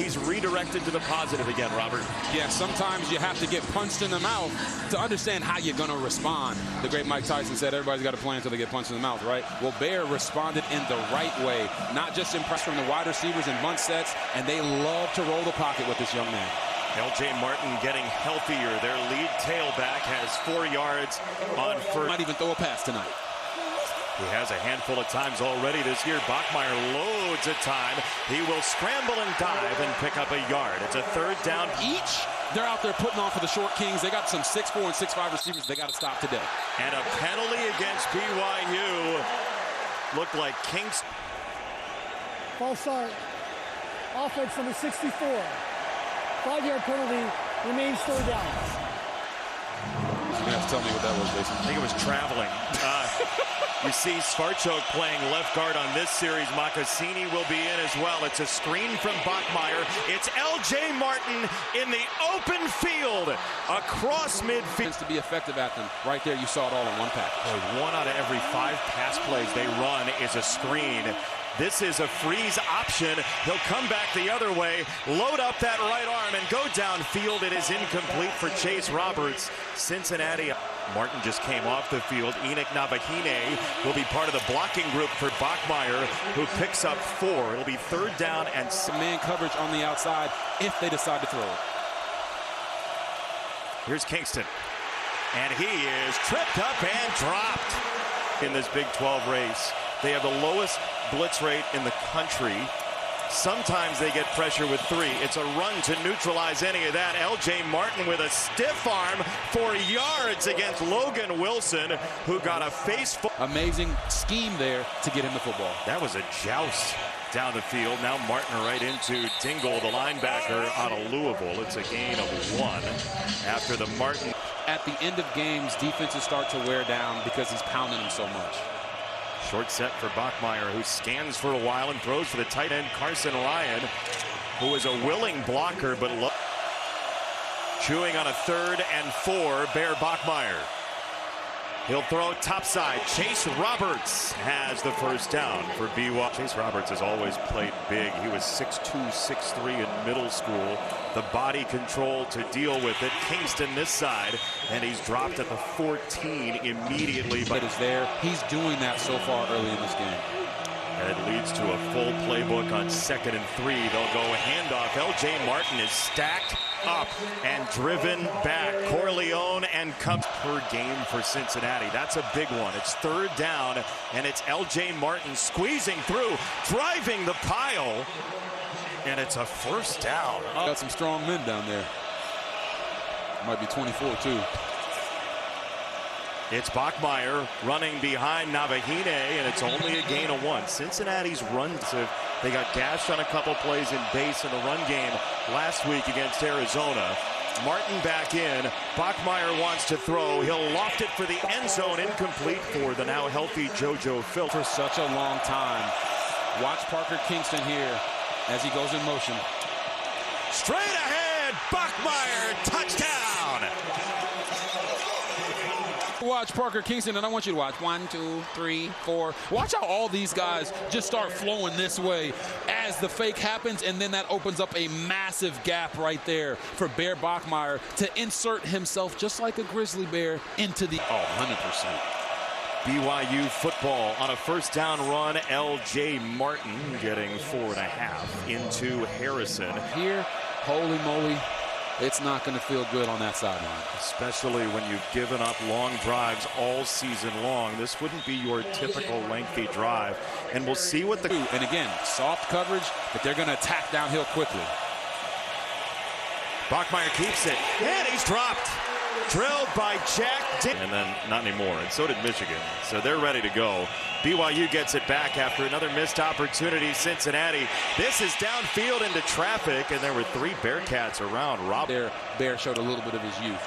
he's redirected to the positive again, Robert. Yeah, sometimes you have to get punched in the mouth to understand how you're going to respond. The great Mike Tyson said everybody's got a plan until they get punched in the mouth, right? Well, Bear responded in the right way, not just impressed from the wide receivers and bunt sets, and they love to roll the pocket with this young man. L.J. Martin getting healthier. Their lead tailback has 4 yards on first. Might even throw a pass tonight. He has a handful of times already this year. Bachmeier loads of time. He will scramble and dive and pick up a yard. It's a 3rd down. Each, they're out there putting on for the short Kings. They got some 6'4" and 6'5" receivers they got to stop today. And a penalty against BYU. Looked like Kings. False start. Offense from the 64. 5-yard penalty, remains 3rd down. You're going to have to tell me what that was, Jason. I think it was traveling. You see Svarchuk playing left guard on this series. Makasini will be in as well. It's a screen from Bachmeier. It's L.J. Martin in the open field across midfield. To be effective at them. Right there, you saw it all in one package. 1 out of every 5 pass plays they run is a screen. This is a freeze option. He'll come back the other way, load up that right arm, and go downfield. It is incomplete for Chase Roberts. Cincinnati. Martin just came off the field. Enoch Navahine will be part of the blocking group for Bachmeier, who picks up 4. It'll be 3rd down and some man coverage on the outside if they decide to throw it. Here's Kingston. And he is tripped up and dropped in this Big 12 race. They have the lowest blitz rate in the country. Sometimes they get pressure with 3. It's a run to neutralize any of that. L.J. Martin with a stiff arm for yards against Logan Wilson, who got a face full. Amazing scheme there to get him the football. That was a joust down the field. Now Martin right into Dingle, the linebacker out of Louisville. It's a gain of 1 after the Martin. At the end of games, defenses start to wear down because he's pounding them so much. Short set for Bachmeier, who scans for a while and throws for the tight end Carson Ryan, who is a willing blocker, but chewing on a 3rd and 4. Bear Bachmeier. He'll throw topside. Chase Roberts has the 1st down for BYU. Chase Roberts has always played big. He was 6'2", 6'3" in middle school. The body control to deal with it. Kingston this side, and he's dropped at the 14 immediately. But is there. He's doing that so far early in this game. And it leads to a full playbook on 2nd and 3. They'll go handoff. L.J. Martin is stacked up and driven back. Corleone and comes per game for Cincinnati. That's a big one. It's 3rd down, and it's L.J. Martin squeezing through, driving the pile, and it's a 1st down. Got some strong men down there. Might be 24 too. It's Bachmeier running behind Navahine, and it's only a gain of 1. Cincinnati's runs, they got gashed on a couple plays in base in the run game last week against Arizona. Martin back in. Bachmeier wants to throw. He'll loft it for the end zone. Incomplete for the now healthy JoJo Phil. For such a long time. Watch Parker Kingston here as he goes in motion. Straight ahead, Bachmeier, touchdown! Watch Parker Kingston, and I want you to watch 1, 2, 3, 4. Watch how all these guys just start flowing this way as the fake happens, and then that opens up a massive gap right there for Bear Bachmeier to insert himself just like a grizzly bear into the 100%. BYU football on a 1st down run. L.J. Martin getting 4.5 into Harrison. Here, holy moly, it's not going to feel good on that sideline. Especially when you've given up long drives all season long. This wouldn't be your typical lengthy drive. And we'll see what the... And again, soft coverage, but they're going to attack downhill quickly. Bachmeier keeps it, and he's dropped. Drilled by Jack and then not anymore, and so did Michigan. So they're ready to go. BYU gets it back after another missed opportunity. Cincinnati. This is downfield into traffic, and there were 3 Bearcats around. Bear showed a little bit of his youth.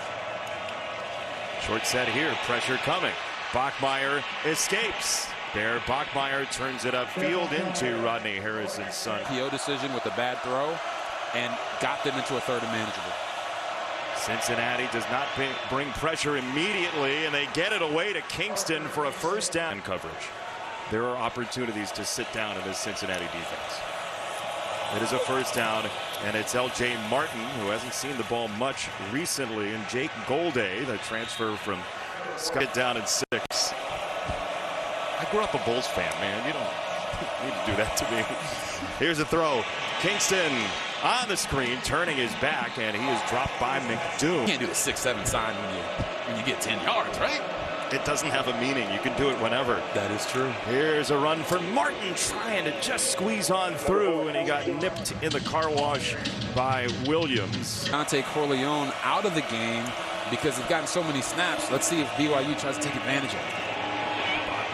Short set here, pressure coming. Bachmeier escapes. Bear Bachmeier turns it upfield into Rodney Harrison's son. PO decision with a bad throw, and got them into a 3rd and manageable. Cincinnati does not bring pressure immediately, and they get it away to Kingston for a 1st down coverage. There are opportunities to sit down in this Cincinnati defense. It is a first down, and it's L.J. Martin, who hasn't seen the ball much recently, and Jake Golday, the transfer from Scott, down in 6. I grew up a Bulls fan, man. You don't need to do that to me. Here's a throw. Kingston on the screen, turning his back, and he is dropped by McDoom. You can't do the 6-7 sign when you get 10 yards, right? It doesn't have a meaning. You can do it whenever. That is true. Here's a run for Martin, trying to just squeeze on through, and he got nipped in the car wash by Williams. Dante Corleone out of the game because they've gotten so many snaps. Let's see if BYU tries to take advantage of it.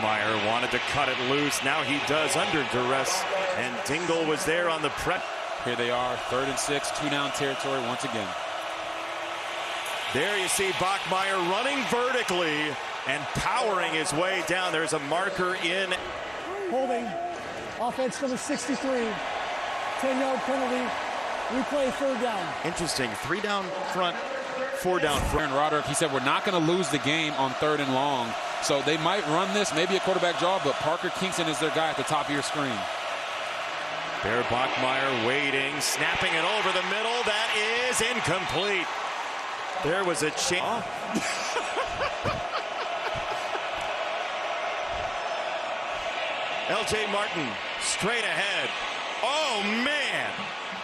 Bachmeier wanted to cut it loose. Now he does under duress, and Dingle was there on the prep. Here they are, 3rd and 6, 2-down territory once again. There you see Bachmeier running vertically and powering his way down. There's a marker in. Holding. Offense number 63. 10-yard penalty. Replay 3rd down. Interesting. 3 down front, 4 down front. Aaron Roderick, he said we're not going to lose the game on 3rd and long. So they might run this, maybe a quarterback draw, but Parker Kingston is their guy at the top of your screen. Bear Bachmeier waiting, snapping it over the middle. That is incomplete. There was a chance. L.J. Martin straight ahead. Oh, man.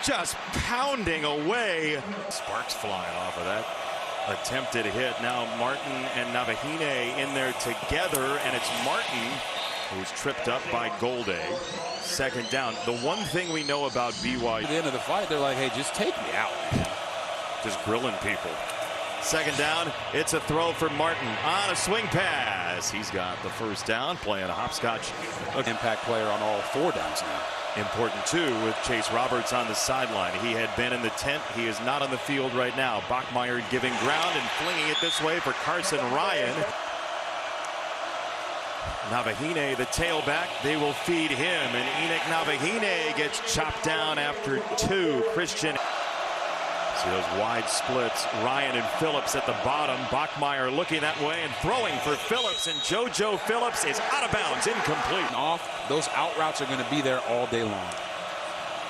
Just pounding away. Sparks flying off of that attempted hit. Now Martin and Navahine in there together, and it's Martin who's tripped up by Golday. 2nd down. The one thing we know about BYU. At the end of the fight, they're like, hey, just take me out. Just grilling people. 2nd down, it's a throw for Martin on a swing pass. He's got the first down, playing a hopscotch. Impact player on all 4 downs now. Important too with Chase Roberts on the sideline. He had been in the tent. He is not on the field right now. Bachmeier giving ground and flinging it this way for Carson Ryan. Navahine, the tailback, they will feed him, and Enoch Navahine gets chopped down after 2. Christian. See those wide splits. Ryan and Phillips at the bottom. Bachmeier looking that way and throwing for Phillips, and JoJo Phillips is out of bounds, incomplete. Off, those out routes are going to be there all day long.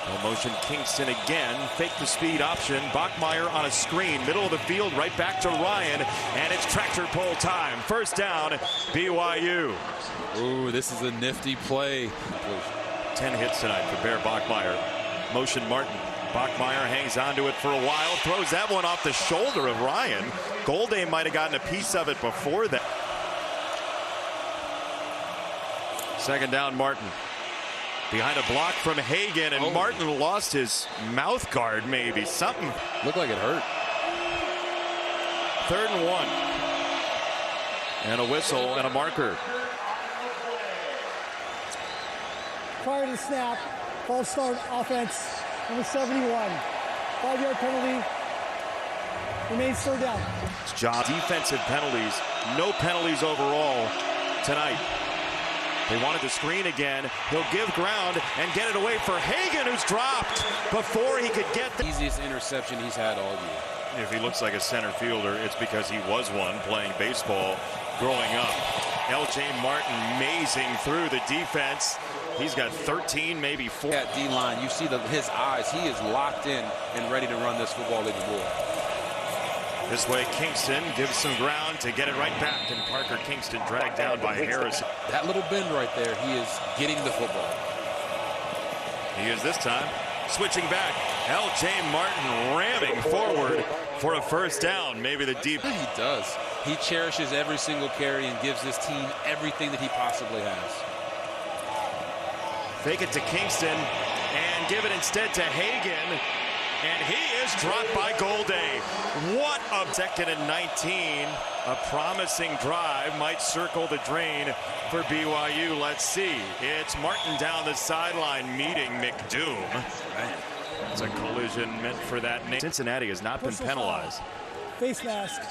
No motion, Kingston again. Fake the speed option. Bachmeier on a screen, middle of the field, right back to Ryan, and it's tractor pull time. 1st down, BYU. Ooh, this is a nifty play. 10 hits tonight for Bear Bachmeier. Motion Martin. Bachmeier hangs onto it for a while, throws that one off the shoulder of Ryan. Golday might have gotten a piece of it before that. 2nd down, Martin. Behind a block from Hagan, and Martin lost his mouth guard, maybe. Something. Looked like it hurt. 3rd and 1. And a whistle and a marker. Prior to the snap, false start offense. Number 71. 5-yard penalty. Remains 3rd down. It's job. Defensive penalties. No penalties overall tonight. They wanted the screen again. He'll give ground and get it away for Hagan, who's dropped before he could get the easiest interception he's had all year. If he looks like a center fielder, it's because he was one playing baseball growing up. L.J. Martin mazing through the defense. He's got 13, maybe 4. At D-line, you see his eyes. He is locked in and ready to run this football like a bull. This way, Kingston gives some ground to get it right back, and Parker Kingston dragged down by Harris. That little bend right there, he is getting the football. He is this time switching back. L.J. Martin ramming forward for a 1st down. Maybe the deep. He does. He cherishes every single carry and gives this team everything that he possibly has. Fake it to Kingston and give it instead to Hagan. And he is dropped by Golday. What a 2nd and 19. A promising drive might circle the drain for BYU. Let's see. It's Martin down the sideline meeting McDoom. It's a collision meant for that name. Cincinnati has not been penalized. Face mask.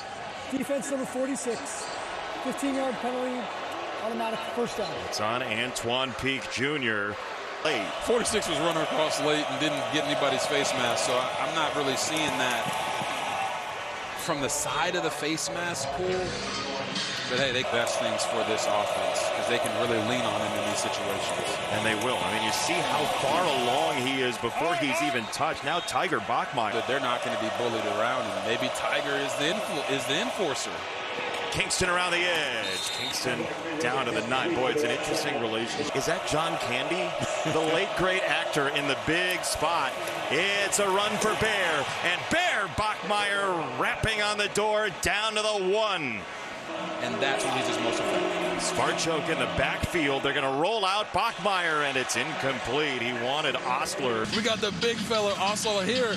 Defense number 46. 15-yard penalty. Automatic 1st down. It's on Antoine Peak Jr. Late. 46 was running across late and didn't get anybody's face mask, so I'm not really seeing that from the side of the face mask pool. But hey, they best things for this offense because they can really lean on him in these situations. And they will. I mean, you see how far along he is before he's even touched. Now Tiger Bachmeier. But they're not going to be bullied around him. Maybe Tiger is the enforcer. Kingston around the edge. Kingston down to the 9. Boy, it's an interesting relationship. Is that John Candy? The late great actor in the big spot. It's a run for Bear. And Bear Bachmeier rapping on the door down to the 1. And that's when he's his most effective. Sparchoke in the backfield. They're going to roll out Bachmeier, and it's incomplete. He wanted Ostler. We got the big fella Ostler here.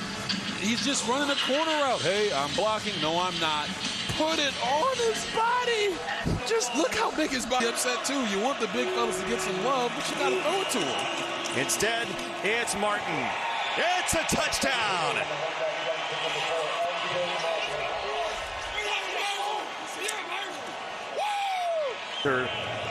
He's just running a corner out. Hey, I'm blocking. No, I'm not. Put it on his body. Just look how big his body. Upset too. You want the big fellas to get some love, but you got to throw it to him. Instead, it's Martin. It's a touchdown.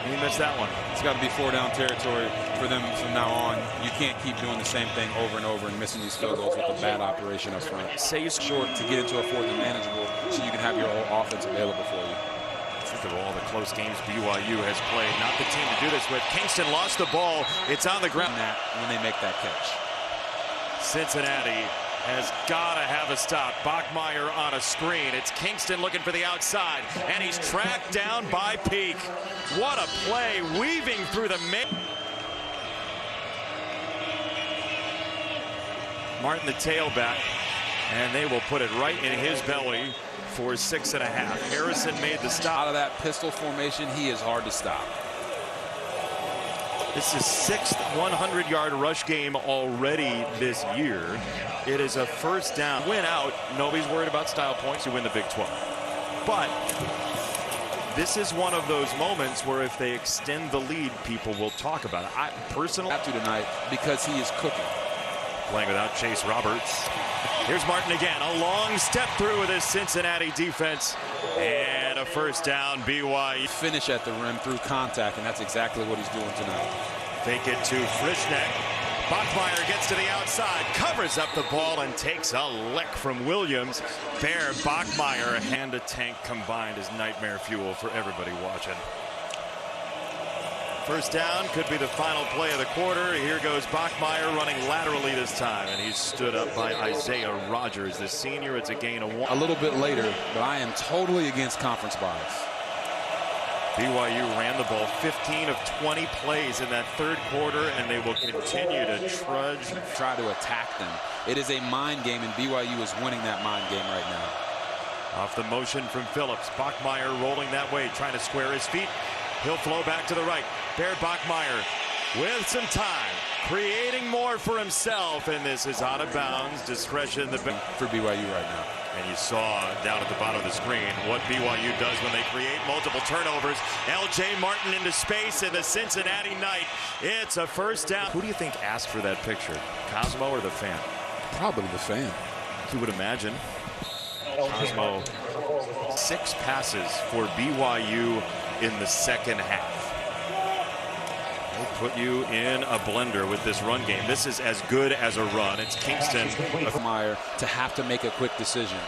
He missed that one. It's got to be 4-down territory for them from now on. You can't keep doing the same thing over and over and missing these field goals with a bad operation up front. Say it's short to get into a 4th and manageable so you can have your whole offense available for you. Think of all the close games BYU has played. Not the team to do this with. Kingston lost the ball. It's on the ground. When they make that catch. Cincinnati has got to have a stop. Bachmeier on a screen. It's Kingston looking for the outside, and he's tracked down by Peak. What a play, weaving through the mid. Martin the tailback, and they will put it right in his belly for 6.5. Harrison made the stop. Out of that pistol formation, he is hard to stop. This is 6th 100-yard rush game already this year. It is a first down. Win out. Nobody's worried about style points. You win the Big 12. But this is one of those moments where if they extend the lead, people will talk about it. I personally have to tonight because he is cooking. Playing without Chase Roberts. Here's Martin again. A long step through with his Cincinnati defense. And a first down, BYU. Finish at the rim through contact, and that's exactly what he's doing tonight. Fake it to Frischneck. Bachmeier gets to the outside, covers up the ball, and takes a lick from Williams. Bear Bachmeier and a tank combined is nightmare fuel for everybody watching. First down could be the final play of the quarter. Here goes Bachmeier running laterally this time, and he's stood up by Isaiah Rogers, the senior. It's a gain of 1. A little bit later, but I am totally against conference bias. BYU ran the ball 15 of 20 plays in that third quarter, and they will continue to try to attack them. It is a mind game, and BYU is winning that mind game right now. Off the motion from Phillips. Bachmeier rolling that way, trying to square his feet. He'll flow back to the right. Bear Bachmeier with some time, creating more for himself, and this is out of bounds. Discretion for BYU right now. And you saw down at the bottom of the screen what BYU does when they create multiple turnovers. L.J. Martin into space in the Cincinnati night. It's a first down. Who do you think asked for that picture? Cosmo or the fan? Probably the fan. You would imagine. Cosmo, 6 passes for BYU in the second half. They'll put you in a blender with this run game. This is as good as a run. It's Kingston. Bachmeier to have to make a quick decision.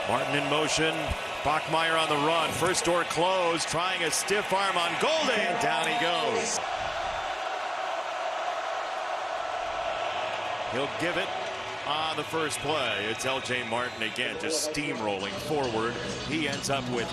Martin in motion. Bachmeier on the run. First door closed. Trying a stiff arm on Golding. Down he goes. He'll give it on the first play. It's L.J. Martin again, just steamrolling forward. He ends up with...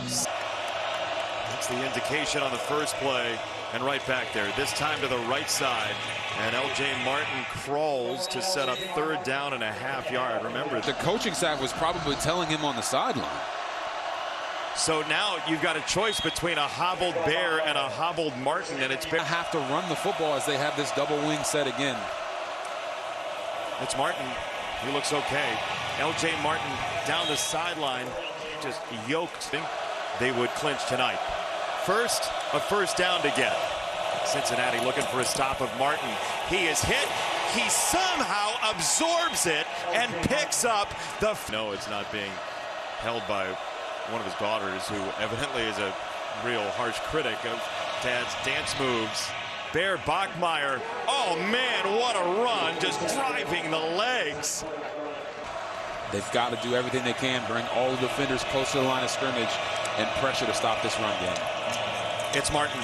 That's the indication on the first play. And right back there, this time to the right side. And L.J. Martin crawls to set up 3rd down and a half-yard. Remember, the coaching staff was probably telling him on the sideline. So now you've got a choice between a hobbled Bear and a hobbled Martin, and it's Bear. Have to run the football as they have this double wing set again. It's Martin. He looks okay. L.J. Martin down the sideline, just yoked. They would clinch tonight. First, a first down to get. Cincinnati looking for a stop of Martin. He is hit. He somehow absorbs it and picks up the... No, it's not being held by one of his daughters, who evidently is a real harsh critic of Dad's dance moves. Bear Bachmeier. Oh, man, what a run. Just driving the legs. They've got to do everything they can, bring all the defenders close to the line of scrimmage and pressure to stop this run game. It's Martin.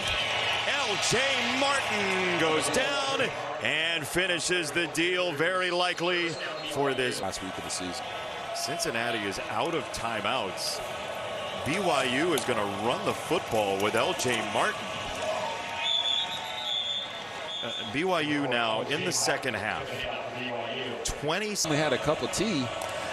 L.J. Martin goes down and finishes the deal, very likely for this last week of the season. Cincinnati is out of timeouts. BYU is going to run the football with L.J. Martin. BYU now in the second half. 20. We had a cup of tea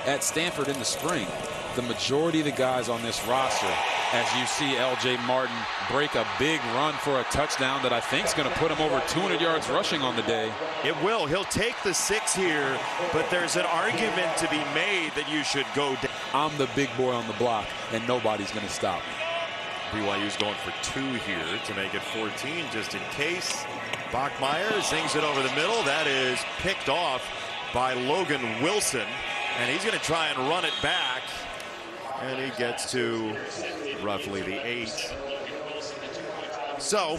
at Stanford in the spring. The majority of the guys on this roster, as you see L.J. Martin break a big run for a touchdown that I think is going to put him over 200 yards rushing on the day. It will. He'll take the 6 here, but there's an argument to be made that you should go down. I'm the big boy on the block, and nobody's going to stop me. BYU's going for 2 here to make it 14 just in case. Bachmeier zings it over the middle. That is picked off by Logan Wilson, and he's going to try and run it back. And he gets to roughly the 8. So